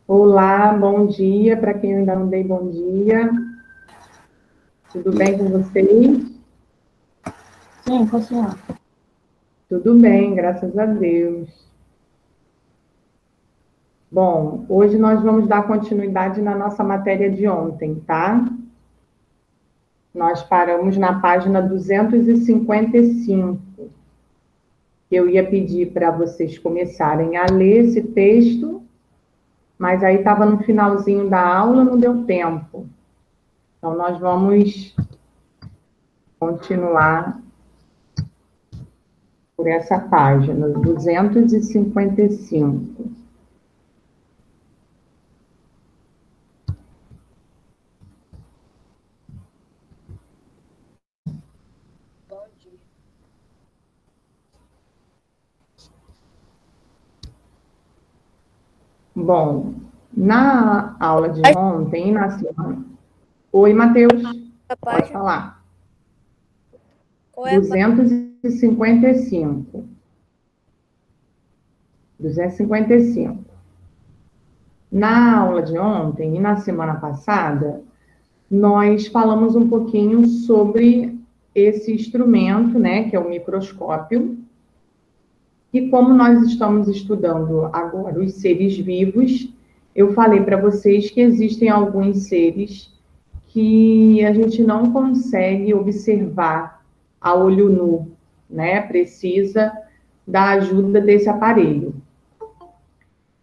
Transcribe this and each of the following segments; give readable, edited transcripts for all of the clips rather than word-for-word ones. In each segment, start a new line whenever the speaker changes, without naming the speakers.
Olá, bom dia. Para quem eu ainda não dei bom dia. Tudo bem com vocês?
Sim, continua.
Tudo bem, graças a Deus. Bom, hoje nós vamos dar continuidade na nossa matéria de ontem, tá? Nós paramos na página 255. Eu ia pedir para vocês começarem a ler esse texto, mas aí estava no finalzinho da aula, não deu tempo. Então, nós vamos continuar por essa página, 255. Bom, na aula de ontem, na semana... Oi, Matheus, pode falar.
Qual é a
255. 255. Na aula de ontem e na semana passada, nós falamos um pouquinho sobre esse instrumento, né, que é o microscópio. E como nós estamos estudando agora os seres vivos, eu falei para vocês que existem alguns seres que a gente não consegue observar a olho nu, né? Precisa da ajuda desse aparelho.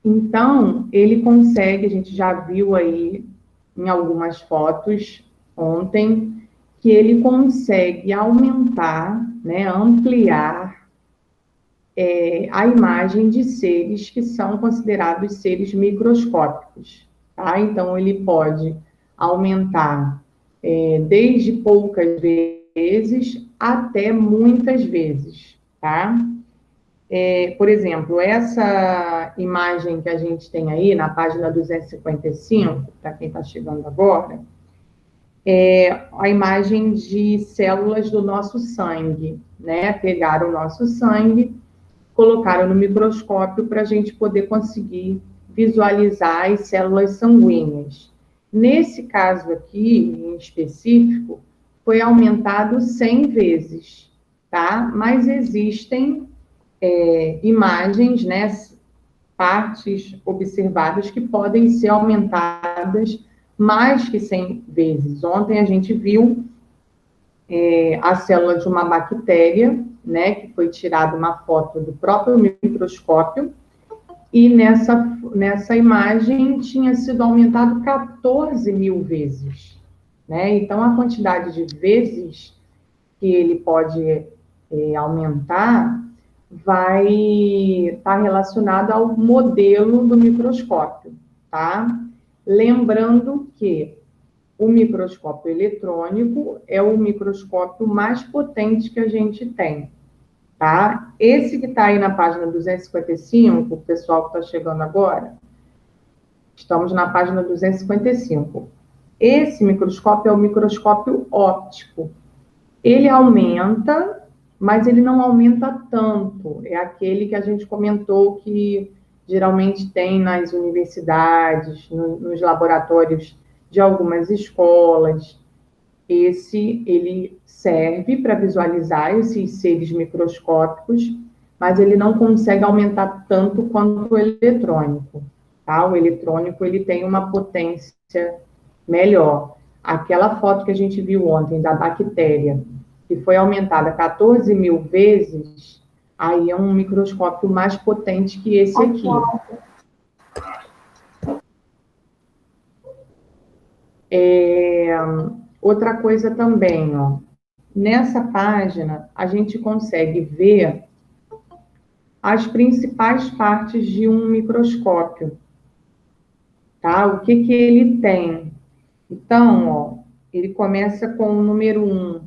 Então, ele consegue, a gente já viu aí em algumas fotos ontem, que ele consegue aumentar, né, ampliar a imagem de seres que são considerados seres microscópicos, tá? Então, ele pode aumentar desde poucas vezes até muitas vezes, tá? Por exemplo, essa imagem que a gente tem aí na página 255, para quem está chegando agora, é a imagem de células do nosso sangue, né? Pegaram o nosso sangue, colocaram no microscópio para a gente poder conseguir visualizar as células sanguíneas. Nesse caso aqui, em específico, foi aumentado 100 vezes, tá? Mas existem imagens, né, partes observadas que podem ser aumentadas mais que 100 vezes. Ontem a gente viu a célula de uma bactéria, né, que foi tirada uma foto do próprio microscópio, e nessa imagem tinha sido aumentado 14 mil vezes, né? Então, a quantidade de vezes que ele pode aumentar vai estar relacionado ao modelo do microscópio, tá? Lembrando que o microscópio eletrônico é o microscópio mais potente que a gente tem, tá? Esse que está aí na página 255, o pessoal que está chegando agora, estamos na página 255. Esse microscópio é o microscópio óptico. Ele aumenta, mas ele não aumenta tanto. É aquele que a gente comentou que geralmente tem nas universidades, nos laboratórios de algumas escolas. Ele serve para visualizar esses seres microscópicos, mas ele não consegue aumentar tanto quanto o eletrônico, tá? O eletrônico, ele tem uma potência melhor. Aquela foto que a gente viu ontem da bactéria, que foi aumentada 14 mil vezes, aí é um microscópio mais potente que esse aqui. Outra coisa também, ó, nessa página a gente consegue ver as principais partes de um microscópio, tá? O que ele tem? Então, ó, ele começa com o número 1,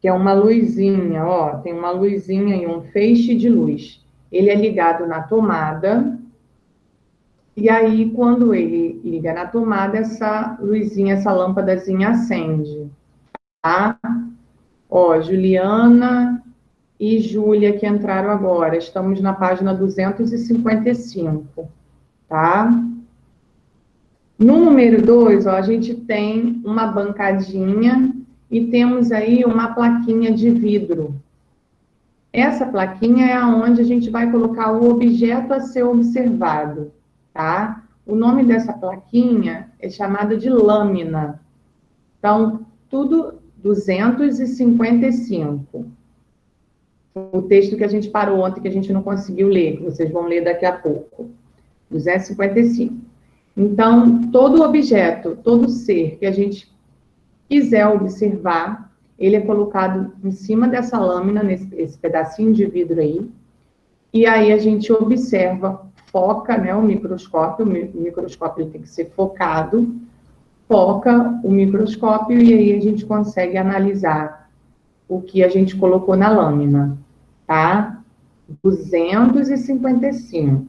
que é uma luzinha, ó, tem uma luzinha e um feixe de luz. Ele é ligado na tomada, e aí, quando ele liga na tomada, essa luzinha, essa lâmpadazinha acende, tá? Ó, Juliana e Júlia que entraram agora. Estamos na página 255. tá? No número 2, ó, a gente tem uma bancadinha e temos aí uma plaquinha de vidro. Essa plaquinha é onde a gente vai colocar o objeto a ser observado, tá? O nome dessa plaquinha é chamada de lâmina. Então, tudo 255. O texto que a gente parou ontem, que a gente não conseguiu ler, que vocês vão ler daqui a pouco. 255. Então, todo objeto, todo ser que a gente quiser observar, ele é colocado em cima dessa lâmina, esse pedacinho de vidro aí, e aí a gente observa, foca, né, o microscópio ele tem que ser focado, foca o microscópio e aí a gente consegue analisar o que a gente colocou na lâmina, tá? 255.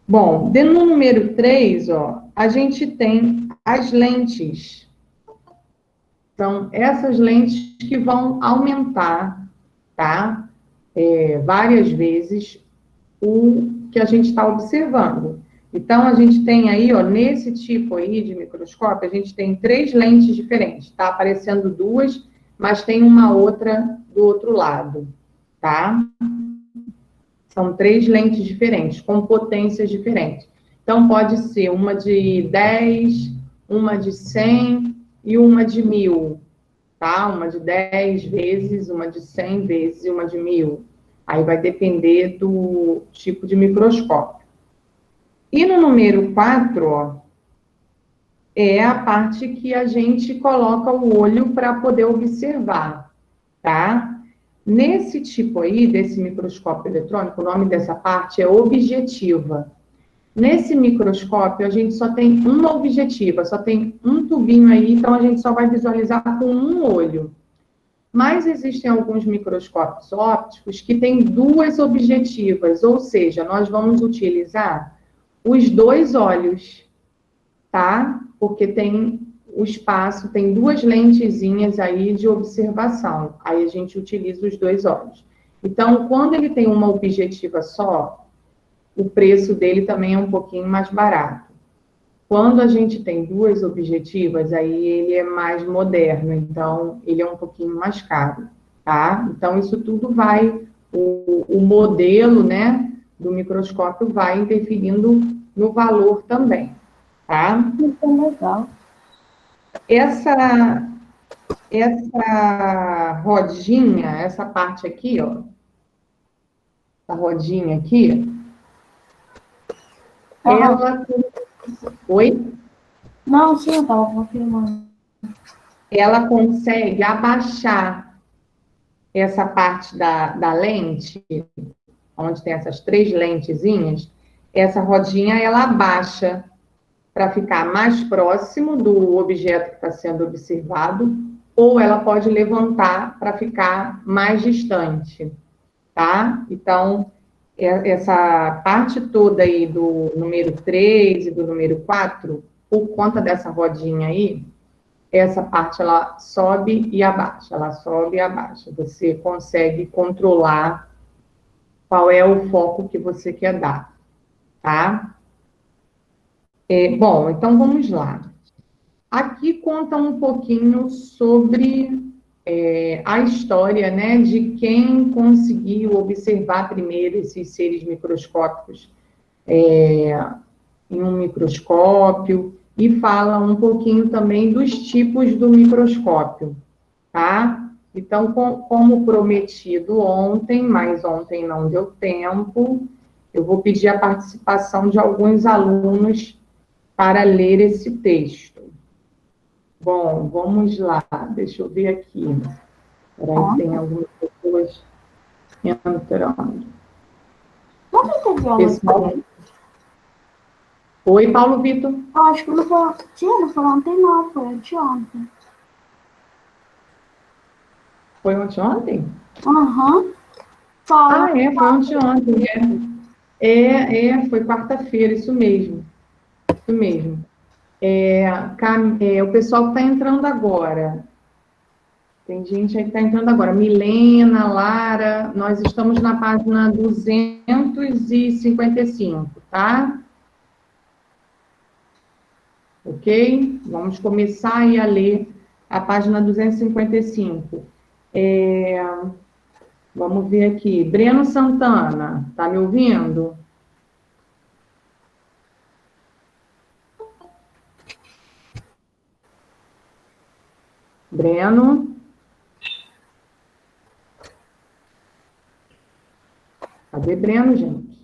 Bom, no número 3, ó, a gente tem as lentes. São essas lentes que vão aumentar, tá? Várias vezes o que a gente está observando. Então, a gente tem aí, ó, nesse tipo aí de microscópio, a gente tem 3 lentes diferentes. Está aparecendo 2, mas tem uma outra do outro lado, tá? São 3 lentes diferentes, com potências diferentes. Então, pode ser uma de 10, uma de 100 e uma de 1000, tá? Uma de 10 vezes, uma de 100 vezes e uma de 1000. Aí vai depender do tipo de microscópio. E no número 4, ó, é a parte que a gente coloca o olho para poder observar, tá? Nesse tipo aí, desse microscópio eletrônico, o nome dessa parte é objetiva. Nesse microscópio, a gente só tem uma objetiva, só tem um tubinho aí, então a gente só vai visualizar com um olho. Mas existem alguns microscópios ópticos que têm 2 objetivas, ou seja, nós vamos utilizar os 2 olhos, tá? Porque tem o espaço, tem 2 lentezinhas aí de observação. Aí a gente utiliza os 2 olhos. Então, quando ele tem uma objetiva só, o preço dele também é um pouquinho mais barato. Quando a gente tem 2 objetivas, aí ele é mais moderno, então ele é um pouquinho mais caro, tá? Então, isso tudo vai, o modelo, né, do microscópio vai interferindo no valor também, tá?
Muito legal.
Essa rodinha, essa parte aqui, ó, essa rodinha aqui, ela... Oi?
Não, sim, eu estava confirmando.
Ela consegue abaixar essa parte da lente, onde tem essas 3 lentezinhas, essa rodinha, ela abaixa para ficar mais próximo do objeto que está sendo observado, ou ela pode levantar para ficar mais distante, tá? Então, essa parte toda aí do número 3 e do número 4, por conta dessa rodinha aí, essa parte ela sobe e abaixa, ela sobe e abaixa. Você consegue controlar qual é o foco que você quer dar, tá? Bom, então vamos lá. Aqui conta um pouquinho sobre a história, né, de quem conseguiu observar primeiro esses seres microscópicos em um microscópio, e fala um pouquinho também dos tipos do microscópio, tá? Então, como prometido ontem, mas ontem não deu tempo, eu vou pedir a participação de alguns alunos para ler esse texto. Bom, vamos lá, deixa eu ver aqui. Espera aí, tem algumas pessoas entrando.
Não teve aula
Pessoal... Oi, Paulo Vitor.
Eu acho que não foi. Tia, não foi ontem, não, foi anteontem.
Foi ontem?
Aham.
Foi anteontem. Foi quarta-feira, isso mesmo. Isso mesmo. O pessoal que está entrando agora. Tem gente aí que está entrando agora. Milena, Lara, nós estamos na página 255, tá? Ok? Vamos começar aí a ler a página 255. Vamos ver aqui. Breno Santana, tá me ouvindo? Breno? Cadê Breno, gente?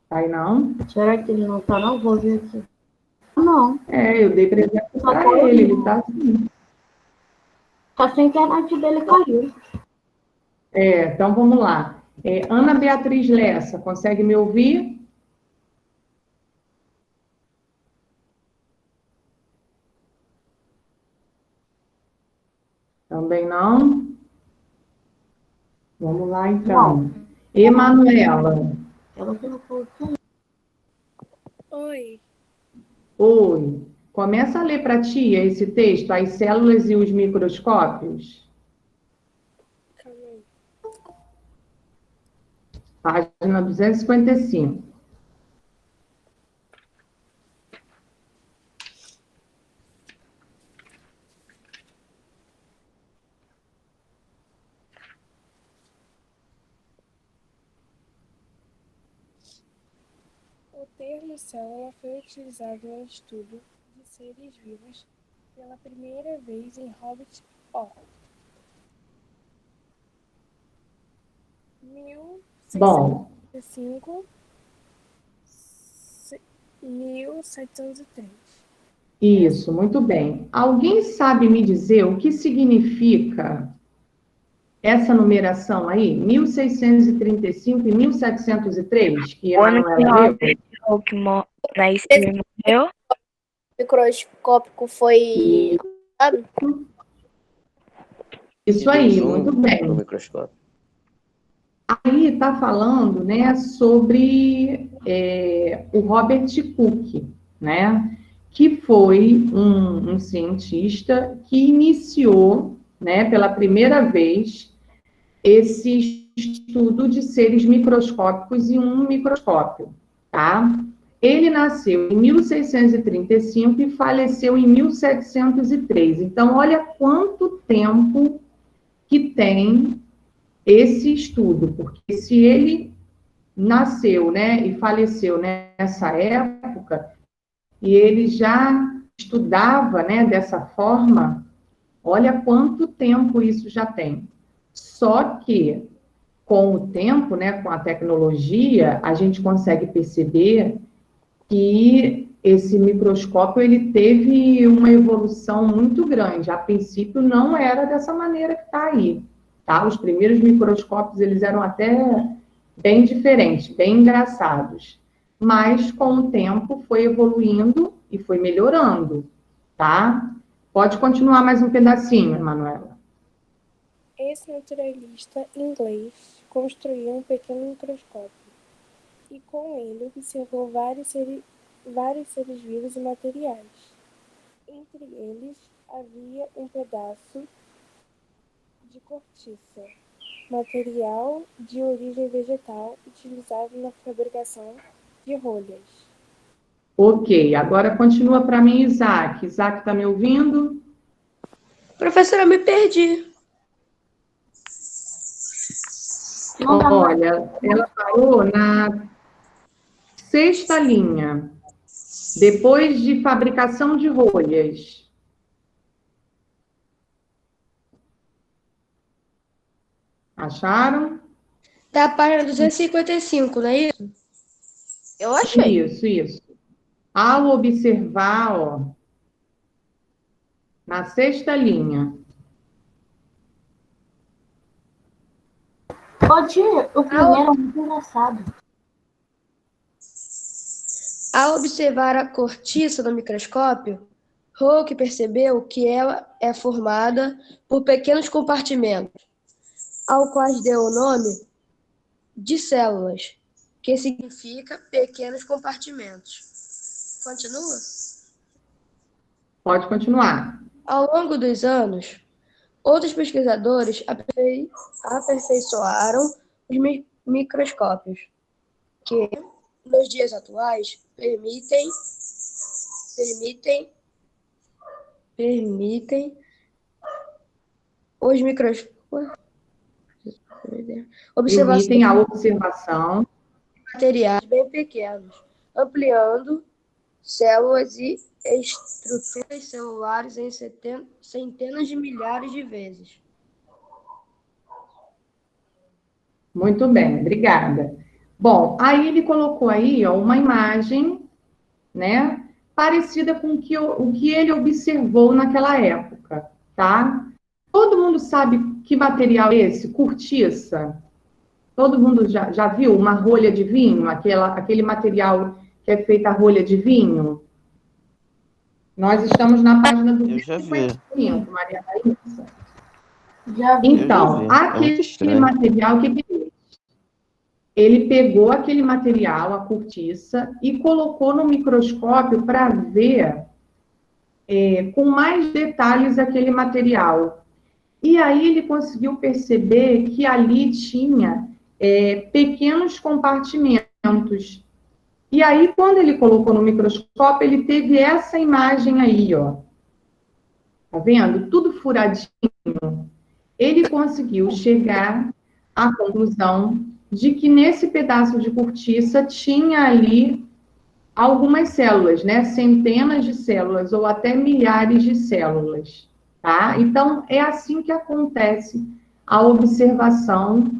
Tá aí não?
Será que ele não tá, não? Vou ver aqui. Não,
Eu dei presente
Só
para
tá
ele
ouvindo.
tá assim.
só se a internet dele caiu.
Então vamos lá. Ana Beatriz Lessa, consegue me ouvir? Também não? Vamos lá, então. Emanuela.
Ela colocou aqui.
Oi.
Oi. Começa a ler para a tia esse texto, As Células e os Microscópios.
Calma aí.
Página 255.
O termo célula foi utilizado no estudo de seres vivos pela primeira vez em Robert O.
Bom,
1605, 1703.
isso, muito bem. Alguém sabe me dizer o que significa essa numeração aí? 1635 e 1703, que a
O ano que
Manuela leu?
Robert Hooke morreu?
Microscópico foi.
Isso aí, muito
No
bem.
microscópio.
Aí está falando, né, sobre o Robert Cook, né, que foi um cientista que iniciou, né, pela primeira vez esse estudo de seres microscópicos em um microscópio, tá? Ele nasceu em 1635 e faleceu em 1703. Então, olha quanto tempo que tem esse estudo, porque se ele nasceu, né, e faleceu nessa época, e ele já estudava, né, dessa forma, olha quanto tempo isso já tem. Só que, com o tempo, né, com a tecnologia, a gente consegue perceber que esse microscópio ele teve uma evolução muito grande. A princípio não era dessa maneira que está aí, tá? Os primeiros microscópios eles eram até bem diferentes, bem engraçados, mas com o tempo foi evoluindo e foi melhorando, tá? Pode continuar mais um pedacinho, Emanuela.
Esse naturalista inglês construiu um pequeno microscópio e com ele observou vários seres vivos e materiais. Entre eles havia um pedaço de cortiça, material de origem vegetal utilizado na fabricação de rolhas.
Ok, agora continua para mim, Isaac. Isaac, está me ouvindo?
Professora, eu me perdi.
Olha, ela parou na sexta linha, depois de fabricação de rolhas. Acharam?
Tá a página 255, não é isso? Eu achei.
Isso. Ao observar, ó, na sexta linha.
O primeiro é muito engraçado.
Ao observar a cortiça no microscópio, Hooke percebeu que ela é formada por pequenos compartimentos, ao quais deu o nome de células, que significa pequenos compartimentos. Continua?
Pode continuar.
Ao longo dos anos, Outros pesquisadores aperfeiçoaram os microscópios, que, nos dias atuais, permitem os microscópios
Permitem a observação
de materiais bem pequenos, ampliando células e estruturas celulares em centenas de milhares de vezes.
Muito bem, obrigada. Bom, aí ele colocou aí, ó, uma imagem, né, parecida com o que ele observou naquela época, tá? Todo mundo sabe que material é esse? Cortiça. Todo mundo já viu uma rolha de vinho? Aquele material que é feita a rolha de vinho? Nós estamos na página do 255, Maria Raíssa.
Já vi.
Então, aquele material, o que ele fez? Ele pegou aquele material, a cortiça, e colocou no microscópio para ver com mais detalhes aquele material. E aí ele conseguiu perceber que ali tinha pequenos compartimentos. E aí, quando ele colocou no microscópio, ele teve essa imagem aí, ó. Tá vendo? Tudo furadinho. Ele conseguiu chegar à conclusão de que nesse pedaço de cortiça tinha ali algumas células, né? Centenas de células ou até milhares de células, tá? Então, é assim que acontece a observação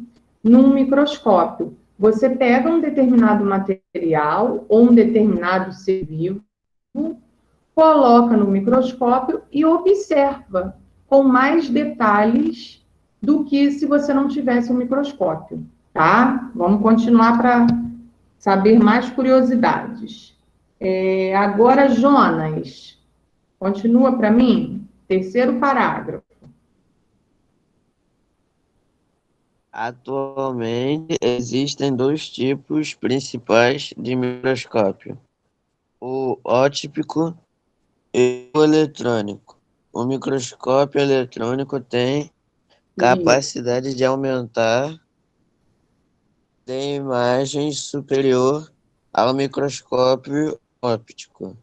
num microscópio. Você pega um determinado material ou um determinado ser vivo, coloca no microscópio e observa com mais detalhes do que se você não tivesse um microscópio, tá? Vamos continuar para saber mais curiosidades. Agora, Jonas, continua para mim, terceiro parágrafo.
Atualmente, existem dois tipos principais de microscópio: o óptico e o eletrônico. O microscópio eletrônico tem capacidade de aumentar de imagem superior ao microscópio óptico.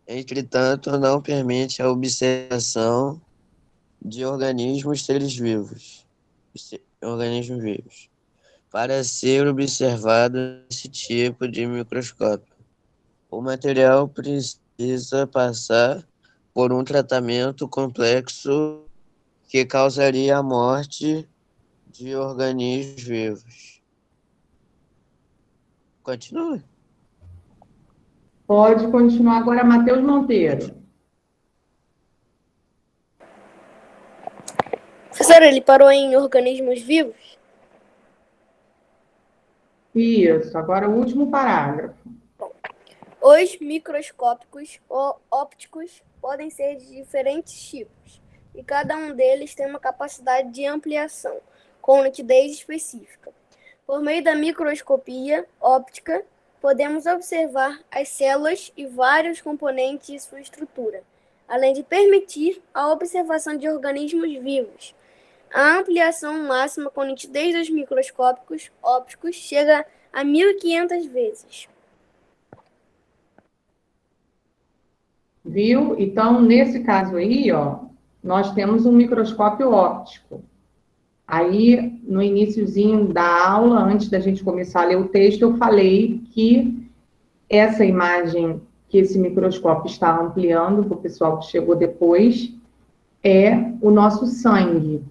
Entretanto, não permite a observação de organismos vivos. Para ser observado esse tipo de microscópio, o material precisa passar por um tratamento complexo que causaria a morte de organismos vivos. Continue.
Pode continuar agora, Matheus Monteiro.
Professor, ele parou em organismos vivos?
Isso, agora o último parágrafo.
Os microscópicos ópticos podem ser de diferentes tipos, e cada um deles tem uma capacidade de ampliação, com nitidez específica. Por meio da microscopia óptica, podemos observar as células e vários componentes de sua estrutura, além de permitir a observação de organismos vivos. A ampliação máxima com nitidez dos microscópicos ópticos chega a 1.500 vezes.
Viu? Então, nesse caso aí, ó, nós temos um microscópio óptico. Aí, no iniciozinho da aula, antes da gente começar a ler o texto, eu falei que essa imagem que esse microscópio está ampliando, para o pessoal que chegou depois, é o nosso sangue,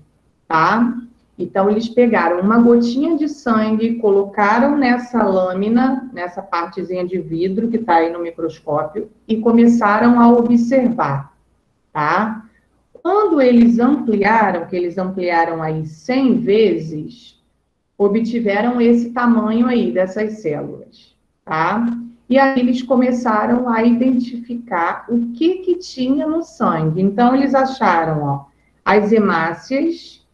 tá? Então, eles pegaram uma gotinha de sangue, colocaram nessa lâmina, nessa partezinha de vidro que está aí no microscópio, e começaram a observar, tá? Quando eles ampliaram, que eles ampliaram aí 100 vezes, obtiveram esse tamanho aí dessas células, tá? E aí eles começaram a identificar o que tinha no sangue. Então, eles acharam, ó, as hemácias,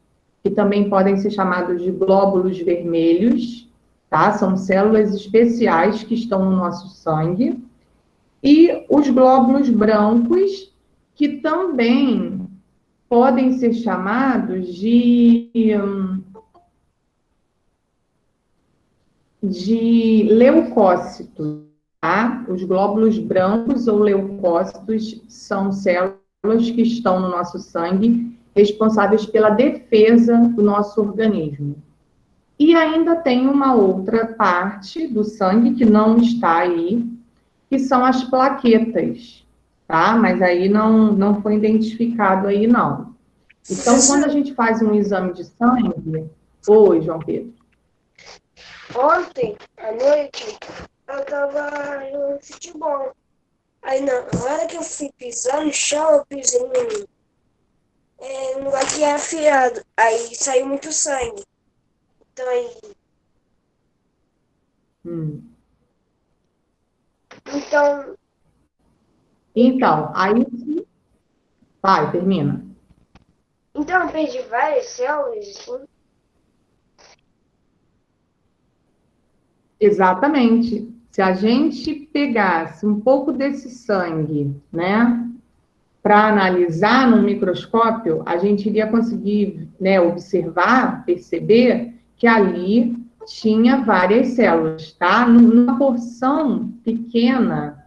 que também podem ser chamados de glóbulos vermelhos, tá? São células especiais que estão no nosso sangue. E os glóbulos brancos, que também podem ser chamados de leucócitos, tá? Os glóbulos brancos ou leucócitos são células que estão no nosso sangue, responsáveis pela defesa do nosso organismo. E ainda tem uma outra parte do sangue que não está aí, que são as plaquetas, tá? Mas aí não foi identificado aí, não. Então, quando a gente faz um exame de sangue... Oi, João Pedro.
Ontem, à noite, eu tava jogando futebol. Aí, na hora que eu fui pisar no chão, eu pisei num lugar que era afiado. Aí saiu muito sangue. Então, aí...
Então, aí... Vai, termina.
Então, eu perdi várias células, assim.
Exatamente. Se a gente pegasse um pouco desse sangue, né, para analisar no microscópio, a gente iria conseguir, né, observar, perceber que ali tinha várias células, tá? Numa porção pequena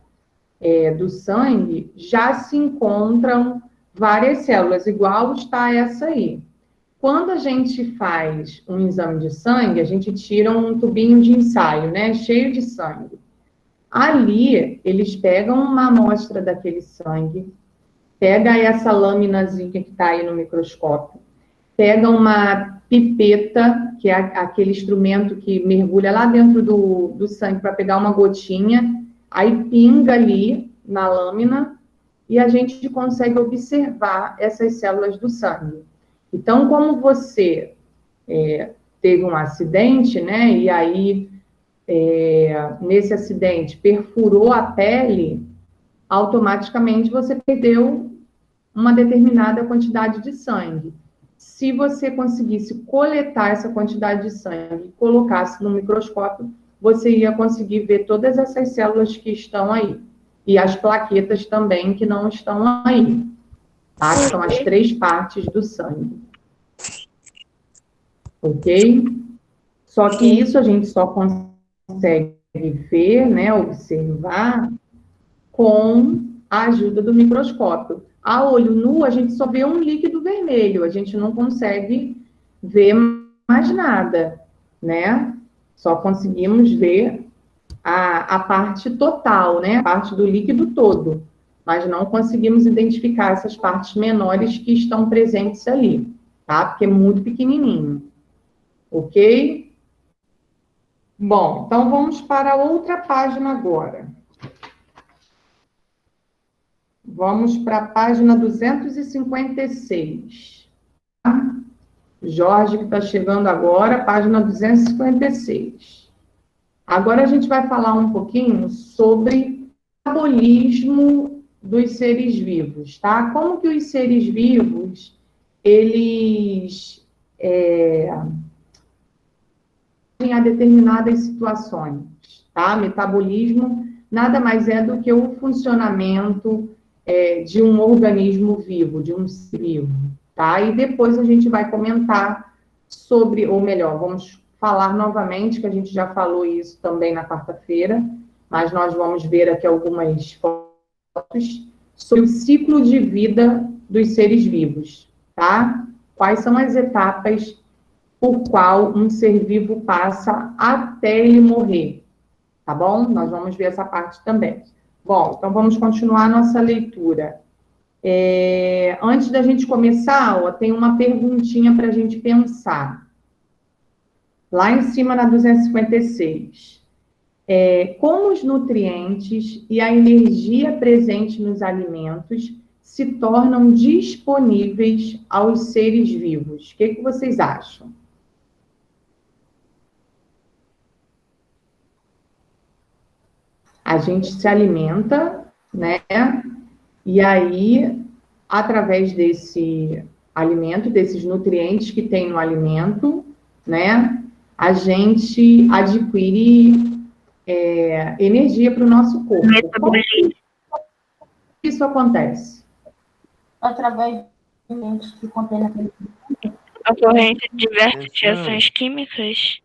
do sangue, já se encontram várias células, igual está essa aí. Quando a gente faz um exame de sangue, a gente tira um tubinho de ensaio, né, cheio de sangue. Ali, eles pegam uma amostra daquele sangue, pega essa laminazinha que está aí no microscópio, pega uma pipeta, que é aquele instrumento que mergulha lá dentro do sangue para pegar uma gotinha, aí pinga ali na lâmina e a gente consegue observar essas células do sangue. Então, como você teve um acidente, né, e aí, nesse acidente, perfurou a pele, automaticamente você perdeu uma determinada quantidade de sangue. Se você conseguisse coletar essa quantidade de sangue e colocasse no microscópio, você ia conseguir ver todas essas células que estão aí. E as plaquetas também que não estão aí. Tá? Que são as 3 partes do sangue. Ok? Só que isso a gente só consegue ver, né, observar, com a ajuda do microscópio. A olho nu, a gente só vê um líquido vermelho, a gente não consegue ver mais nada, né? Só conseguimos ver a parte total, né? A parte do líquido todo, mas não conseguimos identificar essas partes menores que estão presentes ali, tá? Porque é muito pequenininho, ok? Bom, então vamos para outra página agora. Vamos para a página 256. Tá? Jorge, que está chegando agora, página 256. Agora a gente vai falar um pouquinho sobre o metabolismo dos seres vivos, tá? Como que os seres vivos, eles a determinadas situações, tá? Metabolismo nada mais é do que o funcionamento de um organismo vivo, de um ser vivo, tá? E depois a gente vai comentar sobre, ou melhor, vamos falar novamente, que a gente já falou isso também na quarta-feira, mas nós vamos ver aqui algumas fotos sobre o ciclo de vida dos seres vivos, tá? Quais são as etapas por qual um ser vivo passa até ele morrer, tá bom? Nós vamos ver essa parte também. Bom, então vamos continuar a nossa leitura. Antes da gente começar, ó, tem uma perguntinha para a gente pensar. Lá em cima, na 256. Como os nutrientes e a energia presente nos alimentos se tornam disponíveis aos seres vivos? O que vocês acham? A gente se alimenta, né? E aí, através desse alimento, desses nutrientes que tem no alimento, né? A gente adquire energia para o nosso corpo. Como isso acontece?
Através elementos que contém naquele
Ocorrência de diversas
Professor,
reações químicas.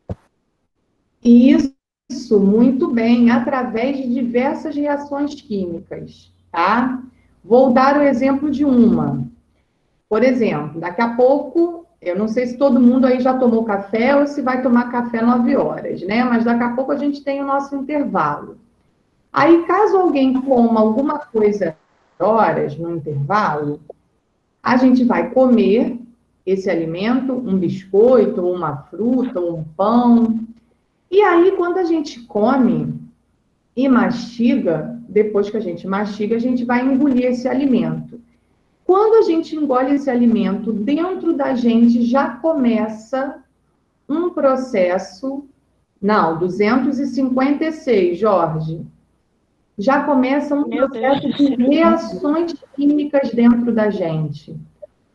Isso, muito bem, através de diversas reações químicas, tá? Vou dar o exemplo de uma. Por exemplo, daqui a pouco, eu não sei se todo mundo aí já tomou café ou se vai tomar café 9 horas, né? Mas daqui a pouco a gente tem o nosso intervalo. Aí, caso alguém coma alguma coisa horas no intervalo, a gente vai comer esse alimento, um biscoito, uma fruta, um pão. E aí, quando a gente come e mastiga, depois que a gente mastiga, a gente vai engolir esse alimento. Quando a gente engole esse alimento, dentro da gente já começa um processo. Não, 256, Jorge. Já começa um
Meu Deus
processo
do
de
céu.
reações químicas dentro da gente.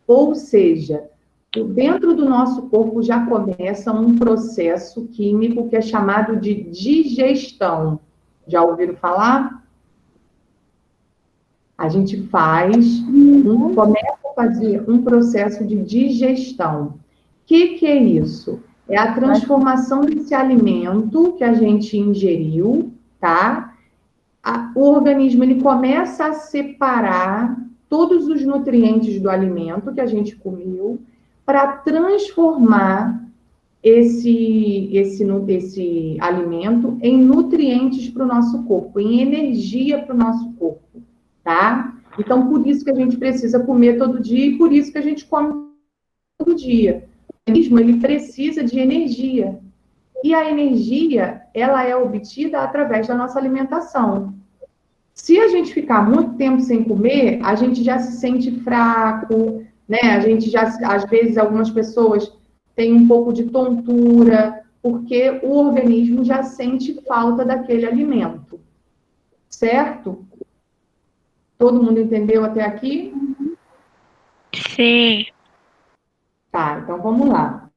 Ou seja, dentro do nosso corpo já começa um processo químico que é chamado de digestão. Já ouviram falar? A gente começa a fazer um processo de digestão. O que é isso? É a transformação desse alimento que a gente ingeriu, tá? O organismo ele começa a separar todos os nutrientes do alimento que a gente comeu para transformar esse alimento em nutrientes para o nosso corpo, em energia para o nosso corpo, tá? Então, por isso que a gente precisa comer todo dia e por isso que a gente come todo dia. O organismo, ele precisa de energia. E a energia, ela é obtida através da nossa alimentação. Se a gente ficar muito tempo sem comer, a gente já se sente fraco, né? A gente já, às vezes, algumas pessoas têm um pouco de tontura, porque o organismo já sente falta daquele alimento. Certo? Todo mundo entendeu até aqui?
Sim.
Tá, então vamos lá.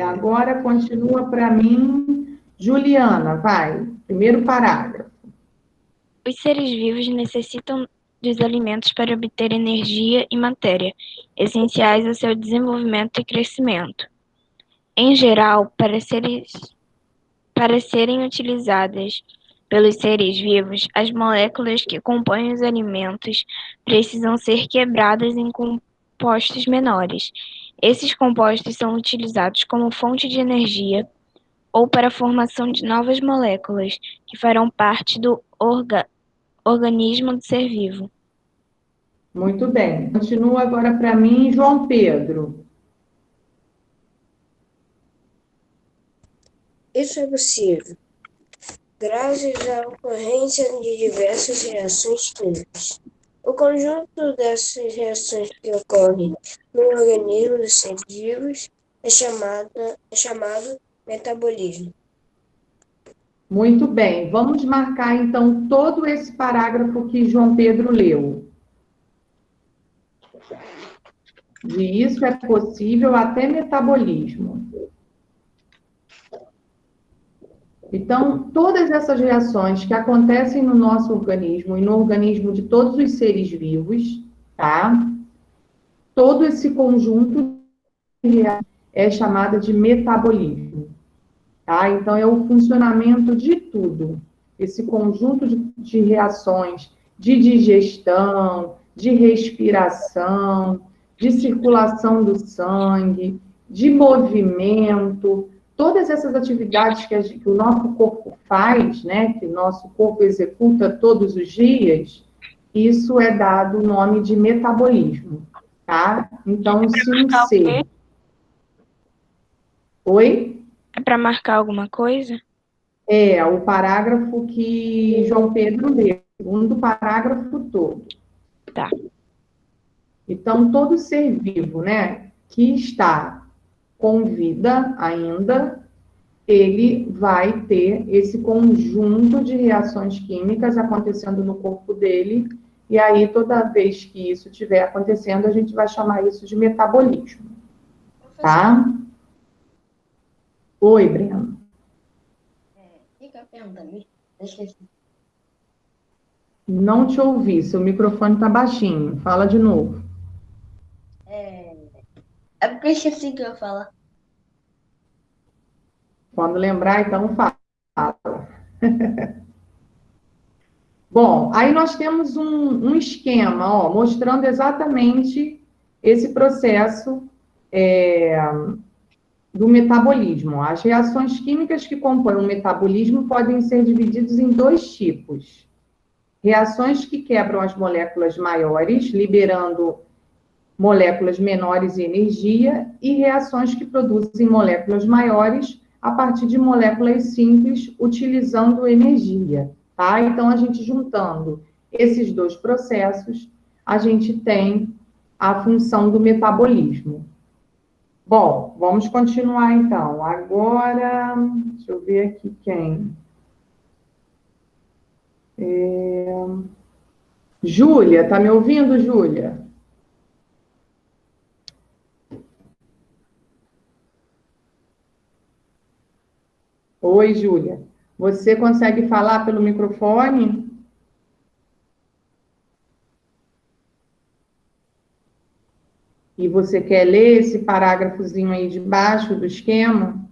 Agora continua para mim, Juliana, vai. Primeiro parágrafo.
Os seres vivos necessitam dos alimentos para obter energia e matéria, essenciais ao seu desenvolvimento e crescimento. Em geral, para serem utilizadas pelos seres vivos, as moléculas que compõem os alimentos precisam ser quebradas em compostos menores. Esses compostos são utilizados como fonte de energia ou para a formação de novas moléculas que farão parte do organismo do ser vivo.
Muito bem. Continua agora para mim, João Pedro.
Isso é possível, graças à ocorrência de diversas reações químicas. O conjunto dessas reações que ocorrem no organismo dos seres vivos é chamado metabolismo.
Muito bem. Vamos marcar, então, todo esse parágrafo que João Pedro leu. De isso é possível até metabolismo. Então, todas essas reações que acontecem no nosso organismo e no organismo de todos os seres vivos, tá? Todo esse conjunto de reações é chamado de metabolismo, tá? Então, é o funcionamento de tudo. Esse conjunto de reações de digestão, de respiração, de circulação do sangue, de movimento, todas essas atividades que o nosso corpo faz, né, que o nosso corpo executa todos os dias, isso é dado o nome de metabolismo, tá? Então, se um ser... Oi?
É para marcar alguma coisa?
É, o parágrafo que João Pedro leu, o segundo parágrafo todo.
Tá.
Então, todo ser vivo, né, que está com vida ainda, ele vai ter esse conjunto de reações químicas acontecendo no corpo dele, e aí, toda vez que isso estiver acontecendo, a gente vai chamar isso de metabolismo. Tá? Oi, Breno.
Fica perguntando, eu esqueci.
Não te ouvi, seu microfone está baixinho. Fala de novo.
É porque eu esqueci que eu ia falar.
Quando lembrar, então fala. Bom, aí nós temos um esquema, ó, mostrando exatamente esse processo do metabolismo. As reações químicas que compõem o metabolismo podem ser divididas em dois tipos. Reações que quebram as moléculas maiores, liberando moléculas menores e energia, e reações que produzem moléculas maiores a partir de moléculas simples, utilizando energia, tá? Então, a gente juntando esses dois processos, a gente tem a função do metabolismo. Bom, vamos continuar então. Agora, deixa eu ver aqui quem. Júlia, tá me ouvindo, Júlia? Oi, Júlia. Você consegue falar pelo microfone? E você quer ler esse parágrafozinho aí de baixo do esquema?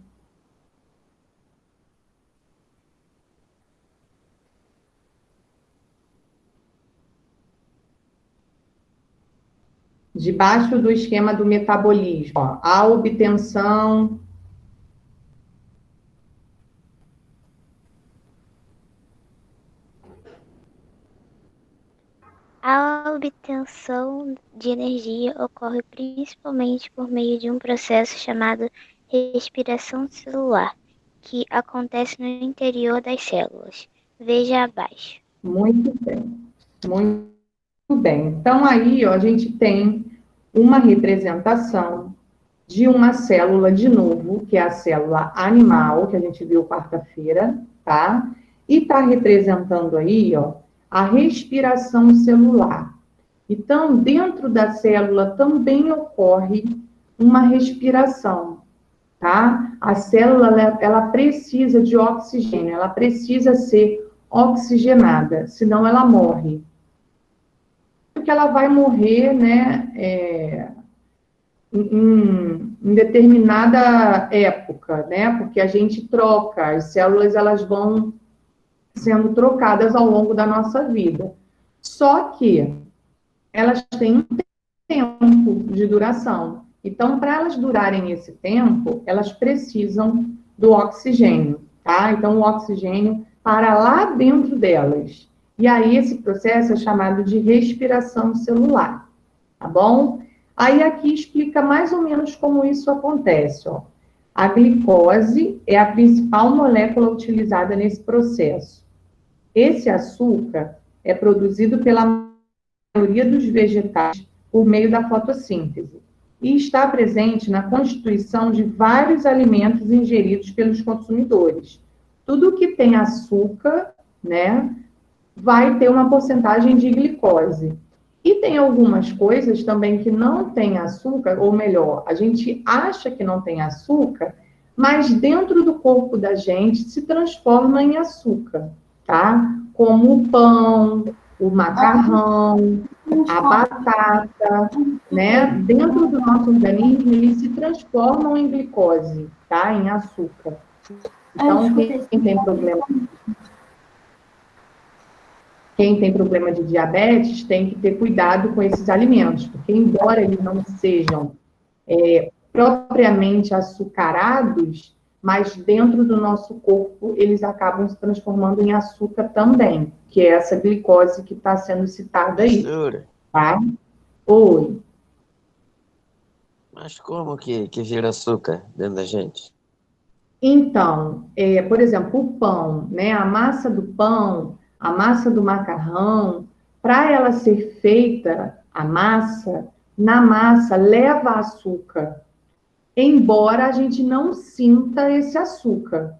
Debaixo do esquema do metabolismo, ó, a obtenção.
A obtenção de energia ocorre principalmente por meio de um processo chamado respiração celular, que acontece no interior das células. Veja abaixo.
Muito bem, muito bem. Então, aí, ó, a gente tem uma representação de uma célula, de novo, que é a célula animal, que a gente viu quarta-feira, tá? E está representando aí, ó, a respiração celular. Então, dentro da célula também ocorre uma respiração, tá? A célula, ela precisa de oxigênio, ela precisa ser oxigenada, senão ela morre. Porque ela vai morrer, né, em determinada época, né? Porque a gente troca, as células, elas vão sendo trocadas ao longo da nossa vida. Só que elas têm um tempo de duração. Então, para elas durarem esse tempo, elas precisam do oxigênio, tá? Então, o oxigênio para lá dentro delas. E aí, esse processo é chamado de respiração celular, tá bom? Aí, aqui explica mais ou menos como isso acontece, ó. A glicose é a principal molécula utilizada nesse processo. Esse açúcar é produzido pela maioria dos vegetais por meio da fotossíntese e está presente na constituição de vários alimentos ingeridos pelos consumidores. Tudo que tem açúcar, né, vai ter uma porcentagem de glicose. E tem algumas coisas também que não tem açúcar, ou melhor, a gente acha que não tem açúcar, mas dentro do corpo da gente se transforma em açúcar, tá? Como o pão, o macarrão, a batata, né? Dentro do nosso organismo, eles se transformam em glicose, tá? Em açúcar. Então, quem tem problema de diabetes tem que ter cuidado com esses alimentos, porque embora eles não sejam propriamente açucarados, mas dentro do nosso corpo eles acabam se transformando em açúcar também, que é essa glicose que está sendo citada aí, tá? Oi.
Mas como que vira açúcar dentro da gente?
Então, por exemplo, o pão, né? A massa do pão, a massa do macarrão, para ela ser feita, a massa, na massa leva açúcar, embora a gente não sinta esse açúcar,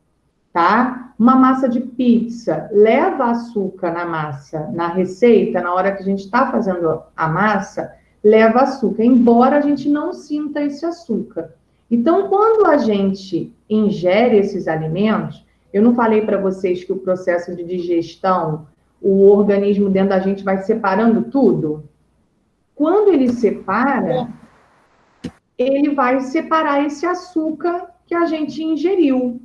tá? Uma massa de pizza leva açúcar na massa, na receita, na hora que a gente está fazendo a massa, leva açúcar, embora a gente não sinta esse açúcar. Então, quando a gente ingere esses alimentos, eu não falei para vocês que o processo de digestão, o organismo dentro da gente vai separando tudo? Quando ele separa, ele vai separar esse açúcar que a gente ingeriu.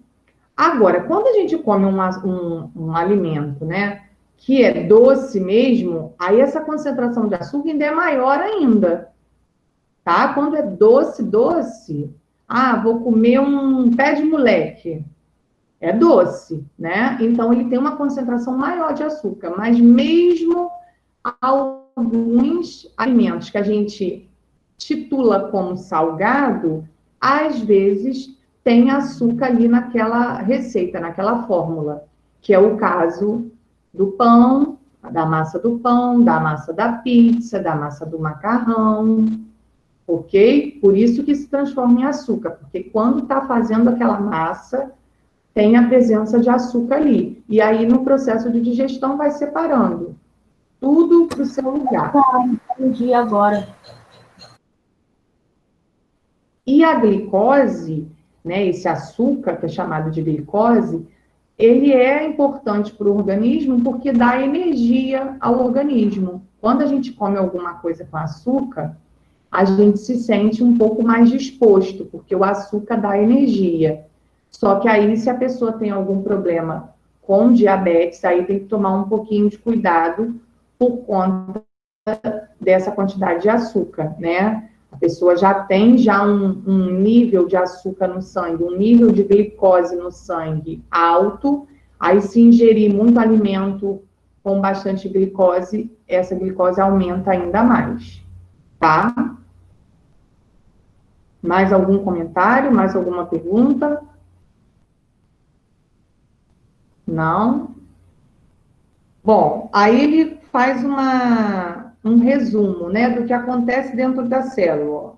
Agora, quando a gente come um alimento, né, que é doce mesmo, aí essa concentração de açúcar ainda é maior ainda, tá? Quando é doce, doce, vou comer um pé de moleque, é doce, né? Então, ele tem uma concentração maior de açúcar, mas mesmo alguns alimentos que a gente titula como salgado, às vezes tem açúcar ali naquela receita, naquela fórmula, que é o caso do pão, da massa do pão, da massa da pizza, da massa do macarrão, ok? Por isso que se transforma em açúcar, porque quando está fazendo aquela massa, tem a presença de açúcar ali. E aí, no processo de digestão, vai separando tudo para o seu lugar.
Entendi agora.
E a glicose, né, esse açúcar, que é chamado de glicose, ele é importante para o organismo porque dá energia ao organismo. Quando a gente come alguma coisa com açúcar, a gente se sente um pouco mais disposto, porque o açúcar dá energia. Só que aí, se a pessoa tem algum problema com diabetes, aí tem que tomar um pouquinho de cuidado por conta dessa quantidade de açúcar, né? A pessoa já tem um nível de açúcar no sangue, um nível de glicose no sangue alto, aí se ingerir muito alimento com bastante glicose, essa glicose aumenta ainda mais, tá? Mais algum comentário? Mais alguma pergunta? Não? Bom, aí ele faz um resumo, né, do que acontece dentro da célula.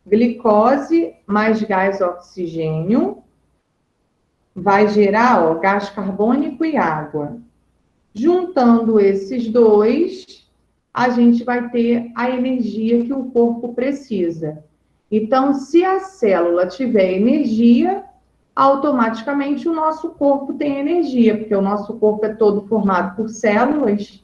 Glicose mais gás oxigênio vai gerar, gás carbônico e água. Juntando esses dois, a gente vai ter a energia que o corpo precisa. Então, se a célula tiver energia, automaticamente o nosso corpo tem energia, porque o nosso corpo é todo formado por células,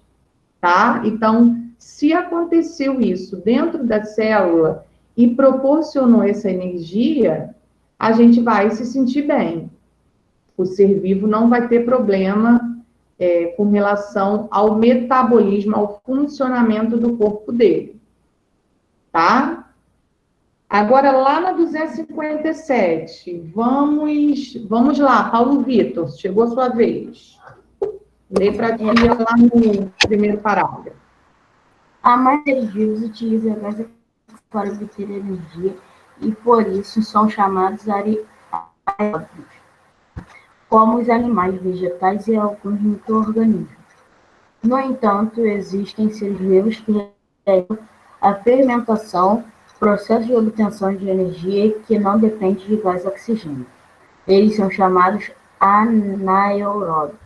tá? Então, se aconteceu isso dentro da célula e proporcionou essa energia, a gente vai se sentir bem. O ser vivo não vai ter problema com relação ao metabolismo, ao funcionamento do corpo dele, tá? Agora, lá na 257, vamos lá, Paulo Vitor, chegou a sua vez. Lê para ti lá no primeiro parágrafo.
A maioria dos vivos utiliza gás para obter energia e, por isso, são chamados aeróbios, como os animais, vegetais e alguns micro-organismos. No entanto, existem seres vivos que realizam a fermentação, processo de obtenção de energia que não depende de gás oxigênio. Eles são chamados anaeróbios.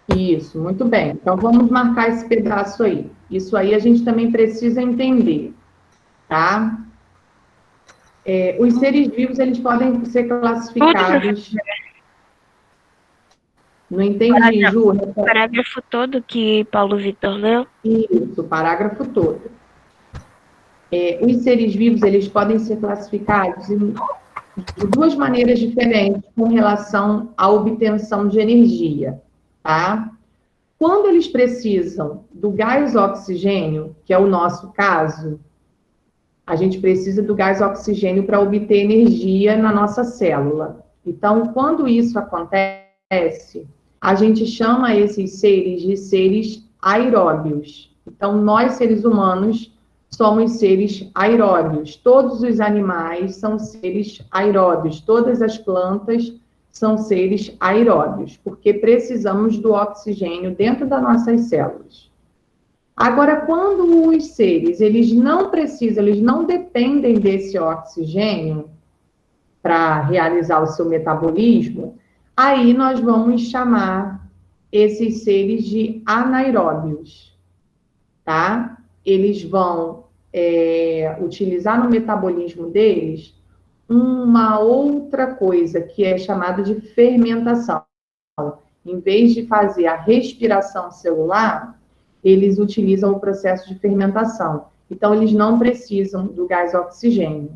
Isso, muito bem. Então, vamos marcar esse pedaço aí. Isso aí a gente também precisa entender, tá? Os seres vivos, eles podem ser classificados... Não entendi, Ju.
O parágrafo todo que Paulo Vitor leu?
Isso, o parágrafo todo. Os seres vivos, eles podem ser classificados de duas maneiras diferentes com relação à obtenção de energia, tá? Quando eles precisam do gás oxigênio, que é o nosso caso, a gente precisa do gás oxigênio para obter energia na nossa célula. Então, quando isso acontece, a gente chama esses seres de seres aeróbios. Então, nós, seres humanos, somos seres aeróbios. Todos os animais são seres aeróbios. Todas as plantas são seres aeróbios, porque precisamos do oxigênio dentro das nossas células. Agora, quando os seres, eles não precisam, eles não dependem desse oxigênio para realizar o seu metabolismo, aí nós vamos chamar esses seres de anaeróbios, tá? Eles vão utilizar no metabolismo deles uma outra coisa que é chamada de fermentação. Em vez de fazer a respiração celular, eles utilizam o processo de fermentação. Então, eles não precisam do gás oxigênio,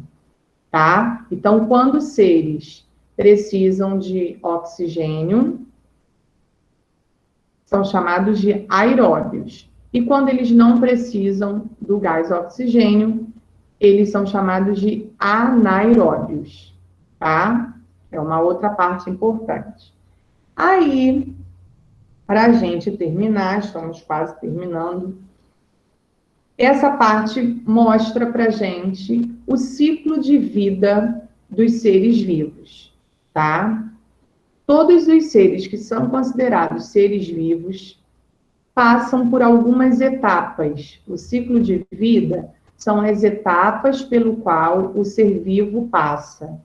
tá? Então, quando seres precisam de oxigênio, são chamados de aeróbios. E quando eles não precisam do gás oxigênio, eles são chamados de anaeróbios, tá? É uma outra parte importante. Aí, para a gente terminar, estamos quase terminando, essa parte mostra para a gente o ciclo de vida dos seres vivos, tá? Todos os seres que são considerados seres vivos passam por algumas etapas. O ciclo de vida são as etapas pelo qual o ser vivo passa.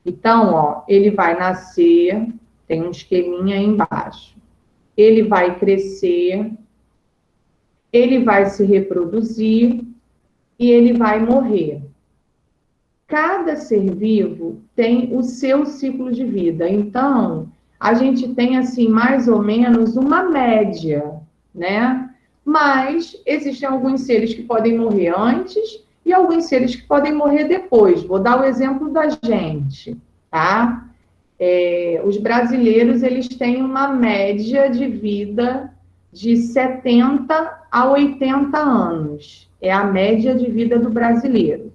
Então, ó, ele vai nascer, tem um esqueminha aí embaixo. Ele vai crescer, ele vai se reproduzir e ele vai morrer. Cada ser vivo tem o seu ciclo de vida. Então, a gente tem, assim, mais ou menos uma média, né? Mas existem alguns seres que podem morrer antes e alguns seres que podem morrer depois. Vou dar o exemplo da gente, tá? Os brasileiros, eles têm uma média de vida de 70 a 80 anos. É a média de vida do brasileiro.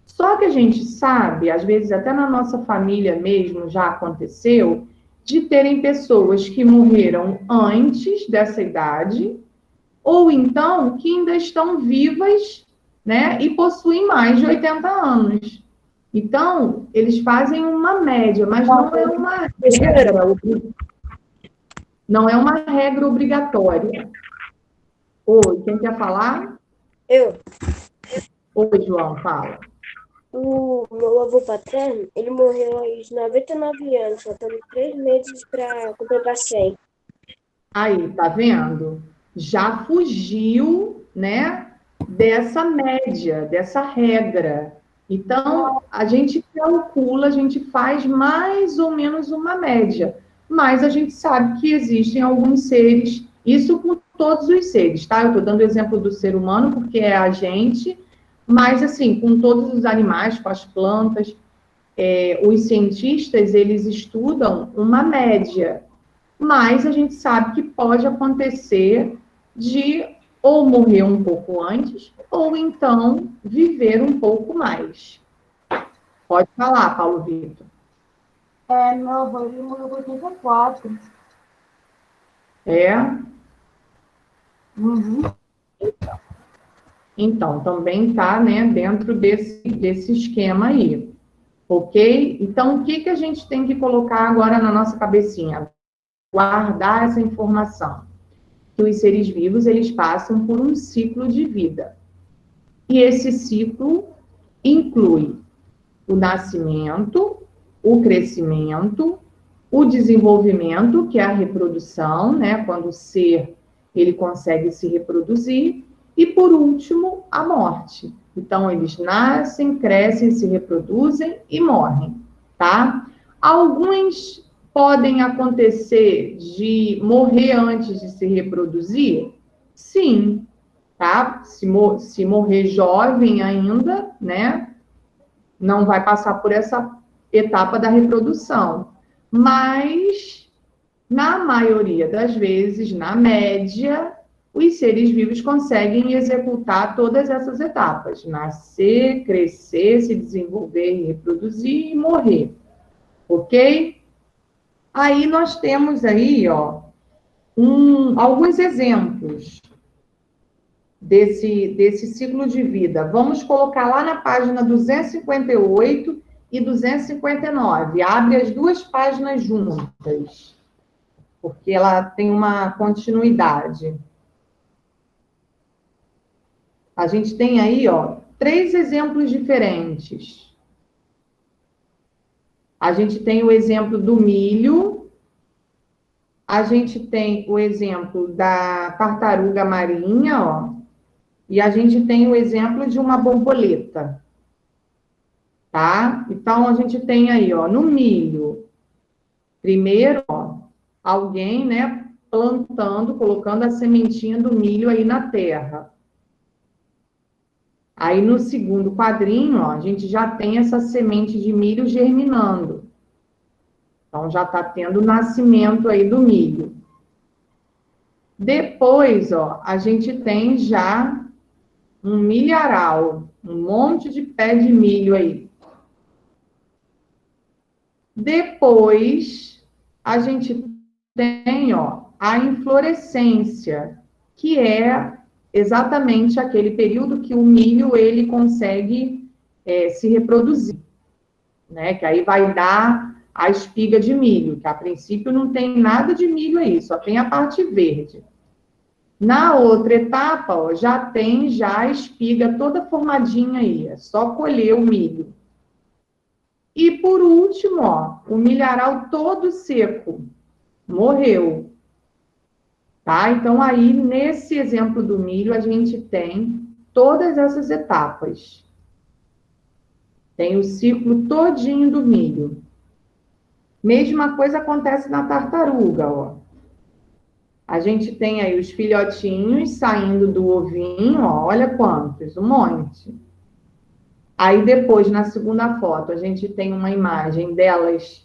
Só que a gente sabe, às vezes até na nossa família mesmo já aconteceu, de terem pessoas que morreram antes dessa idade, ou então que ainda estão vivas, né, e possuem mais de 80 anos. Então, eles fazem uma média, mas não é uma regra obrigatória. Oi, quem quer falar?
Eu.
Oi, João, fala.
O meu avô paterno, ele morreu aos 99 anos, faltando 3 meses para completar 100.
Aí, tá vendo? Já fugiu, né, dessa média, dessa regra. Então, a gente calcula, a gente faz mais ou menos uma média. Mas a gente sabe que existem alguns seres, isso com todos os seres, tá? Eu estou dando o exemplo do ser humano, porque é a gente, mas, assim, com todos os animais, com as plantas, os cientistas, eles estudam uma média. Mas a gente sabe que pode acontecer de ou morrer um pouco antes, ou então viver um pouco mais. Pode falar, Paulo Vitor.
Meu avô morreu com 84.
É?
Uhum.
Então, também está, né, dentro desse esquema aí. Ok? Então, o que a gente tem que colocar agora na nossa cabecinha? Guardar essa informação. Que os seres vivos, eles passam por um ciclo de vida. E esse ciclo inclui o nascimento, o crescimento, o desenvolvimento, que é a reprodução, né, quando o ser ele consegue se reproduzir, e por último, a morte. Então, eles nascem, crescem, se reproduzem e morrem, tá? Alguns podem acontecer de morrer antes de se reproduzir? Sim, tá? Se morrer jovem ainda, né? Não vai passar por essa etapa da reprodução. Mas, na maioria das vezes, na média, os seres vivos conseguem executar todas essas etapas. Nascer, crescer, se desenvolver, reproduzir e morrer. Ok? Aí nós temos aí, ó, alguns exemplos desse ciclo de vida. Vamos colocar lá na página 258 e 259. Abre as duas páginas juntas, porque ela tem uma continuidade. A gente tem aí, ó, 3 exemplos diferentes. A gente tem o exemplo do milho, a gente tem o exemplo da tartaruga marinha, ó, e a gente tem o exemplo de uma borboleta, tá? Então, a gente tem aí, ó, no milho, primeiro, ó, alguém, né, plantando, colocando a sementinha do milho aí na terra. Aí, no segundo quadrinho, ó, a gente já tem essa semente de milho germinando. Então, já está tendo o nascimento aí do milho. Depois, ó, a gente tem já um milharal, um monte de pé de milho aí. Depois, a gente tem, ó, a inflorescência, que é exatamente aquele período que o milho ele consegue se reproduzir, né? Que aí vai dar a espiga de milho, que a princípio não tem nada de milho aí, só tem a parte verde. Na outra etapa, ó, já tem a espiga toda formadinha aí, é só colher o milho. E por último, ó, o milharal todo seco, morreu. Tá? Então, aí, nesse exemplo do milho, a gente tem todas essas etapas. Tem o ciclo todinho do milho. Mesma coisa acontece na tartaruga, ó. A gente tem aí os filhotinhos saindo do ovinho, ó, olha quantos, um monte. Aí, depois, na segunda foto, a gente tem uma imagem delas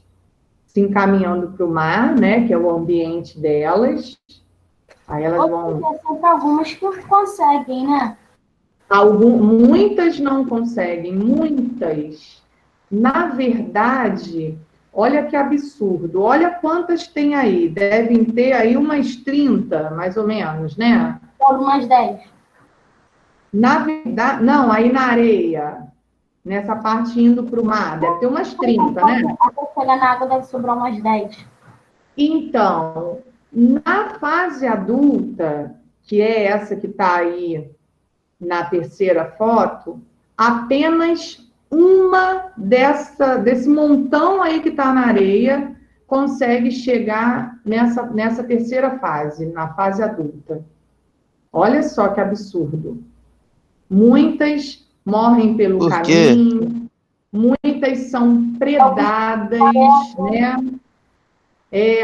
se encaminhando para o mar, né, que é o ambiente delas. Aí elas vão...
Tem algumas que conseguem, né?
Muitas não conseguem, muitas. Na verdade, olha que absurdo, olha quantas tem aí. Devem ter aí umas 30, mais ou menos, né?
Umas 10.
Na verdade, não, aí na areia, nessa parte indo para o mar, deve ter umas 30, né?
Até chegar na água deve sobrar umas 10.
Então, na fase adulta, que é essa que está aí na terceira foto, apenas uma desse montão aí que está na areia consegue chegar nessa terceira fase, na fase adulta. Olha só que absurdo. Muitas morrem pelo caminho, muitas são predadas, né?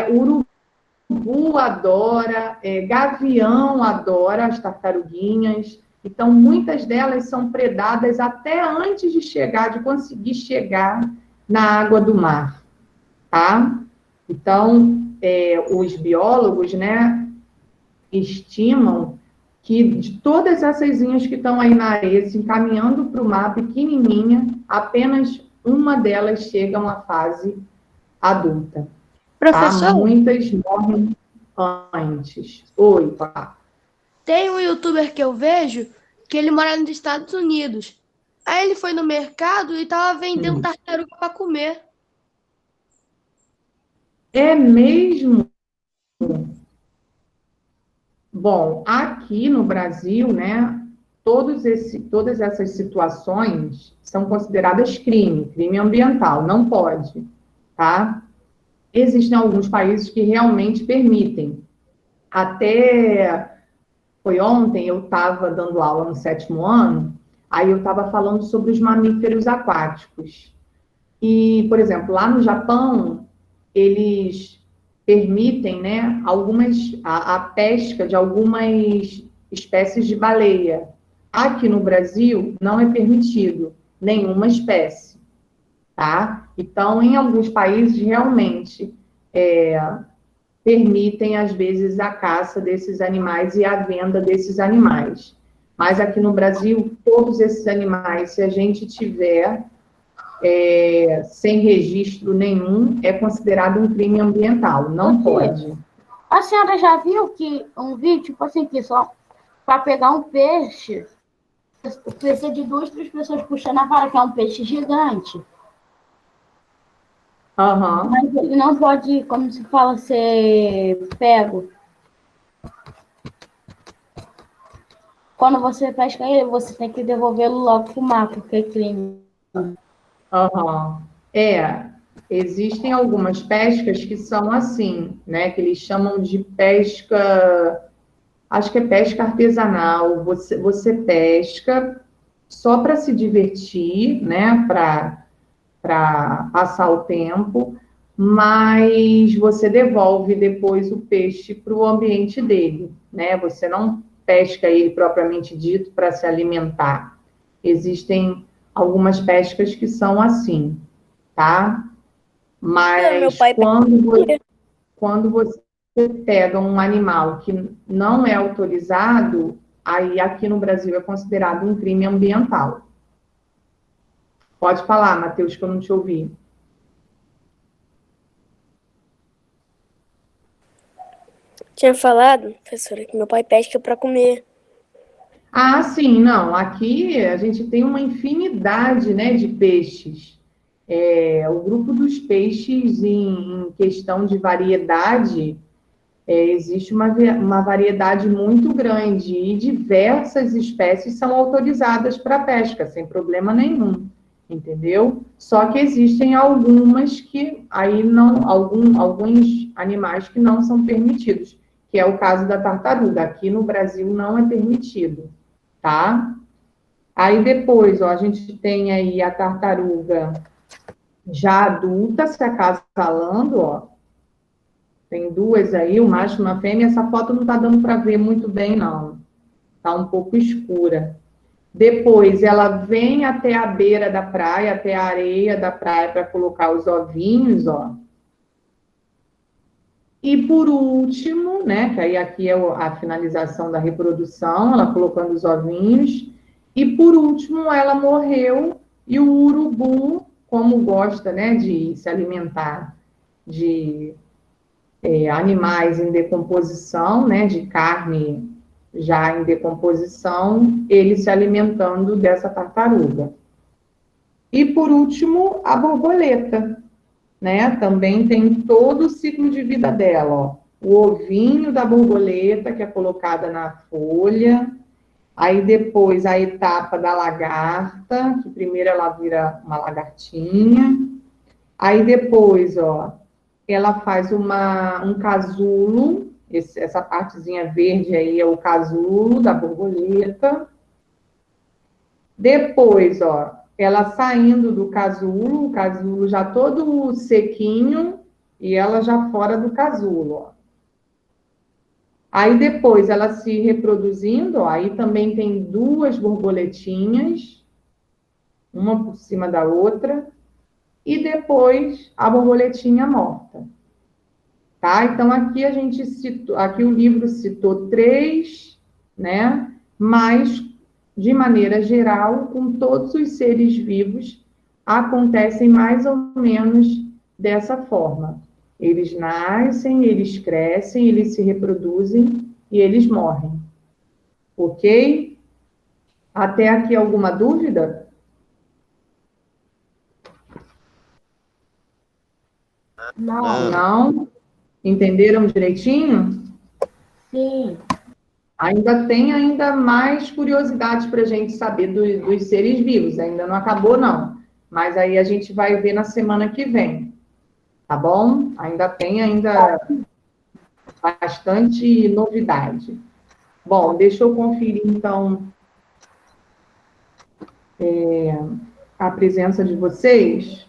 Urubu adora, gavião adora as tartaruguinhas. Então, muitas delas são predadas até antes de conseguir chegar na água do mar, tá? Então, os biólogos, né, estimam que de todas essas que estão aí na areia, se encaminhando para o mar, pequenininha, apenas uma delas chega a uma fase adulta.
Professor?
Tá? Muitas morrem antes. Oi, pá.
Tem um youtuber que eu vejo que ele mora nos Estados Unidos. Aí ele foi no mercado e estava vendendo tartaruga para comer.
É mesmo? Bom, aqui no Brasil, né, todas essas situações são consideradas crime ambiental, não pode, tá? Existem alguns países que realmente permitem. Até foi ontem, eu estava dando aula no 7º ano, aí eu estava falando sobre os mamíferos aquáticos. E, por exemplo, lá no Japão, eles permitem, né, a pesca de algumas espécies de baleia. Aqui no Brasil, não é permitido nenhuma espécie, tá? Então, em alguns países, realmente, permitem, às vezes, a caça desses animais e a venda desses animais. Mas aqui no Brasil, todos esses animais, se a gente tiver sem registro nenhum, é considerado um crime ambiental, não pode.
A senhora já viu que um vídeo, tipo assim, que só para pegar um peixe, precisa de 2, 3 pessoas puxando a vara, que é um peixe gigante.
Uhum.
Mas ele não pode, como se fala, ser pego. Quando você pesca ele, você tem que devolvê-lo logo pro mar, porque é crime.
Uhum. Existem algumas pescas que são assim, né? Que eles chamam de pesca, acho que é pesca artesanal. Você pesca só para se divertir, né? Para passar o tempo, mas você devolve depois o peixe para o ambiente dele, né? Você não pesca ele propriamente dito para se alimentar. Existem algumas pescas que são assim, tá? Mas
Meu pai
quando você pega um animal que não é autorizado, aí aqui no Brasil é considerado um crime ambiental. Pode falar, Matheus, que eu não te ouvi.
tinha falado, professora, que meu pai pesca para comer.
Ah, sim, não. Aqui a gente tem uma infinidade, né, de peixes. O grupo dos peixes em questão de variedade, existe uma variedade muito grande e diversas espécies são autorizadas para pesca, sem problema nenhum, entendeu? Só que existem algumas que aí não, alguns animais que não são permitidos, que é o caso da tartaruga. Aqui no Brasil não é permitido, tá? Aí depois, ó, a gente tem aí a tartaruga já adulta se acasalando, ó. Tem duas aí, o macho e uma fêmea. Essa foto não tá dando para ver muito bem, não. Tá um pouco escura. Depois, ela vem até a beira da praia, até a areia da praia para colocar os ovinhos, ó. E por último, né, que aí aqui é a finalização da reprodução, ela colocando os ovinhos. E por último, ela morreu e o urubu, como gosta, né, de se alimentar de animais em decomposição, né, de carne já em decomposição, ele se alimentando dessa tartaruga. E por último, a borboleta, né, também tem todo o ciclo de vida dela, ó. O ovinho da borboleta, que é colocada na folha, aí depois a etapa da lagarta, que primeiro ela vira uma lagartinha, aí depois, ó, ela faz um casulo, essa partezinha verde aí é o casulo da borboleta. Depois, ó, ela saindo do casulo, o casulo já todo sequinho, e ela já fora do casulo, ó. Aí depois ela se reproduzindo, ó, aí também tem duas borboletinhas, uma por cima da outra, e depois a borboletinha morta. Tá? Então, aqui a gente citou, aqui o livro citou 3, né? Mas, de maneira geral, com todos os seres vivos, acontecem mais ou menos dessa forma. Eles nascem, eles crescem, eles se reproduzem e eles morrem. Ok? Até aqui alguma dúvida?
Não.
Não? Entenderam direitinho?
Sim.
Ainda tem mais curiosidades para a gente saber dos seres vivos. Ainda não acabou, não. Mas aí a gente vai ver na semana que vem. Tá bom? Ainda tem bastante novidade. Bom, deixa eu conferir, então, a presença de vocês,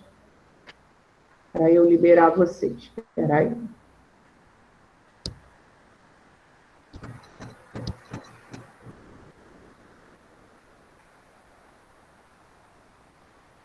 para eu liberar vocês. Espera aí.